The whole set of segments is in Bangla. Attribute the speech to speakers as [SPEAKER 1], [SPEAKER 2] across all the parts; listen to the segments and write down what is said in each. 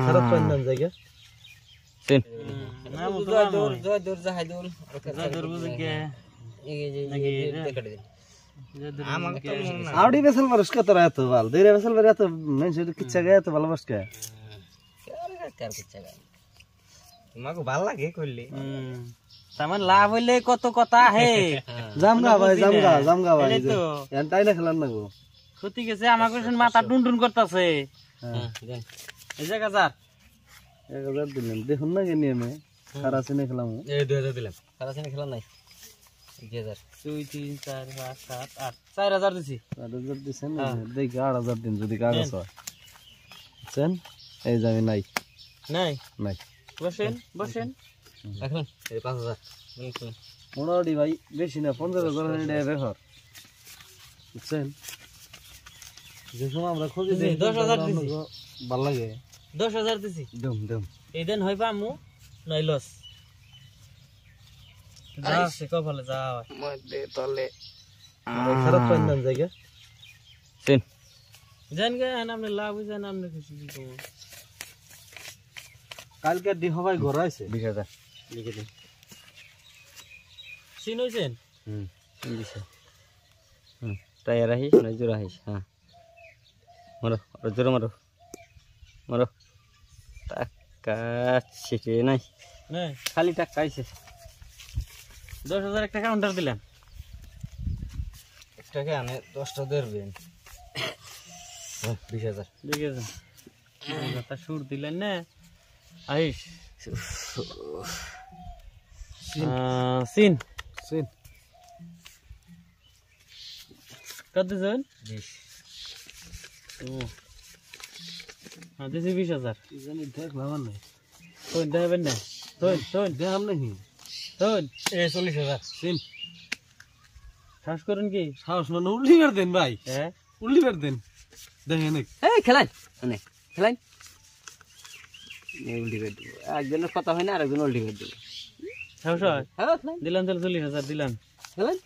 [SPEAKER 1] খারাপ পান না জায়গা
[SPEAKER 2] তিন
[SPEAKER 3] নাম তো জয়দুর জাহাদুল জয়দুর বুঝকে আমাকে তো মনে না
[SPEAKER 1] আউডি বেসল বরস কত রাত বাল দেরে বেসল বরে এত মেনছে কিচ্ছা গায় এত ভালোবাস কে
[SPEAKER 3] কার কিচ্ছা গায় তোমাকে ভালো লাগে কইলে
[SPEAKER 2] তামান লাভ হইলে কত কথা হে
[SPEAKER 1] জামগা ভাই জামগা ভাই এন তাই না খেলান না গো
[SPEAKER 2] ক্ষতি গেছে আমাকে মাথা টুনটুন করতেছে
[SPEAKER 3] হ্যাঁ দেন
[SPEAKER 2] এই জায়গা যা
[SPEAKER 1] 1000 দিলেন দেখুন না কে নিয়মে সারা সিনে খেলাম
[SPEAKER 3] এই 2000 দিলাম সারা সিনে খেলা নাই 2000
[SPEAKER 2] 2 3 4 5 7 8 4000 দিছি
[SPEAKER 1] 4000 দিছেন দেখি 8000 দিন যদি কাগজ হয় বুঝছেন এই যাবে নাই
[SPEAKER 2] নাই
[SPEAKER 1] নাই
[SPEAKER 2] বসেন
[SPEAKER 3] এখন এই 5000
[SPEAKER 1] মোটামুটি ভাই বেশি না 15000 টাকা বেহর বুঝছেন যে সময় আমরা খুঁজে
[SPEAKER 2] 10,000 দিছি
[SPEAKER 1] ভালো লাগে
[SPEAKER 2] 10,000 দিছি
[SPEAKER 1] দম
[SPEAKER 2] এই দিন হইবা আমু নাই লস যাচ্ছে কপালে যাও
[SPEAKER 3] মধ্যে তলে
[SPEAKER 1] খারাপ পান না জায়গা
[SPEAKER 2] তিন জান গে আমনে লাভ হইছে না আমনে খুশি কি কম
[SPEAKER 1] কালকে দি হবাই ঘর আইছে
[SPEAKER 2] 20000 লিখে দিন সিন হইছেন
[SPEAKER 3] দিছে
[SPEAKER 2] টায়ার আহিস নাই জোর আহিস হ্যাঁ মারো জোর মারো টাকা ছিটে নাই খালি টাকা আইছে 10,000 একটা কাউন্টার দিলাম
[SPEAKER 3] টাকা আনে 10টা ধরবেন 20000
[SPEAKER 2] দেখে যান তা সুর দিলেন না আহিস সিন কত দিছেন 20 ও হ্যাঁ দিছি 20,000
[SPEAKER 1] জানি দেখলাম না
[SPEAKER 2] তোন দেবেন না তোন
[SPEAKER 1] দেখাম নাকি
[SPEAKER 2] তোন
[SPEAKER 3] এই 40000
[SPEAKER 1] সিন
[SPEAKER 2] শ্বাস করেন কি
[SPEAKER 1] সাহস মানে উল্লি বের দেন ভাই
[SPEAKER 2] হ্যাঁ
[SPEAKER 1] উল্লি বের দেন দেখেন
[SPEAKER 3] এই খেলান মানে খেলান এই উল্টি করে দিব একজনের কথা হয় না আরেকজন উল্টি করে দিল
[SPEAKER 2] শ্বাস হয়
[SPEAKER 3] হ্যাঁ
[SPEAKER 2] দিলাম তাহলে 40,000 দিলাম
[SPEAKER 3] খেলান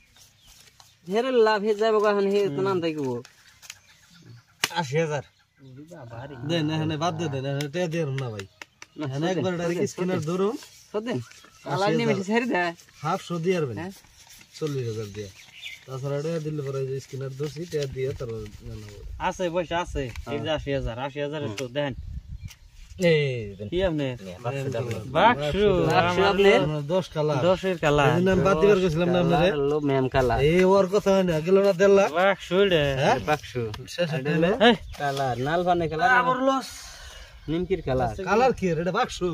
[SPEAKER 3] হেরে লাভ হে যাবে কখন হে তো নাম থাকবো 80000
[SPEAKER 1] দেন এখানে বাদ দে দেন এখানে তে দেন না ভাই এখানে একবার ডাইরেক্ট স্ক্যানার ধরুন
[SPEAKER 3] সদেন আলার নিমেষে ছেড়ে দে
[SPEAKER 1] হাফ শো দিয়ে আরবেন 40000 দিয়ে তাছাড়া এটা দিলে পরে যে স্ক্যানার ধরছি তে দিয়ে তারপর জানাবো
[SPEAKER 2] আছে পয়সা আছে এই যে 80,000 একটু দেন
[SPEAKER 3] এই
[SPEAKER 2] কি আপনি বাক্সু
[SPEAKER 3] আপনি
[SPEAKER 1] 10 কালা
[SPEAKER 2] 10 এর কালা
[SPEAKER 1] এই নাম বাদ দিবার কইছিলাম না আপনারে
[SPEAKER 3] লো ম্যাম কালা
[SPEAKER 1] এই ওর কথা হয় না গেল না দেলা
[SPEAKER 2] বাক্সু রে
[SPEAKER 3] বাক্সু
[SPEAKER 1] শেষ হইলে
[SPEAKER 3] কালার নাল বানে কালার
[SPEAKER 1] আমার লস
[SPEAKER 3] নিমকির কালার
[SPEAKER 1] কালার কি এটা বাক্সু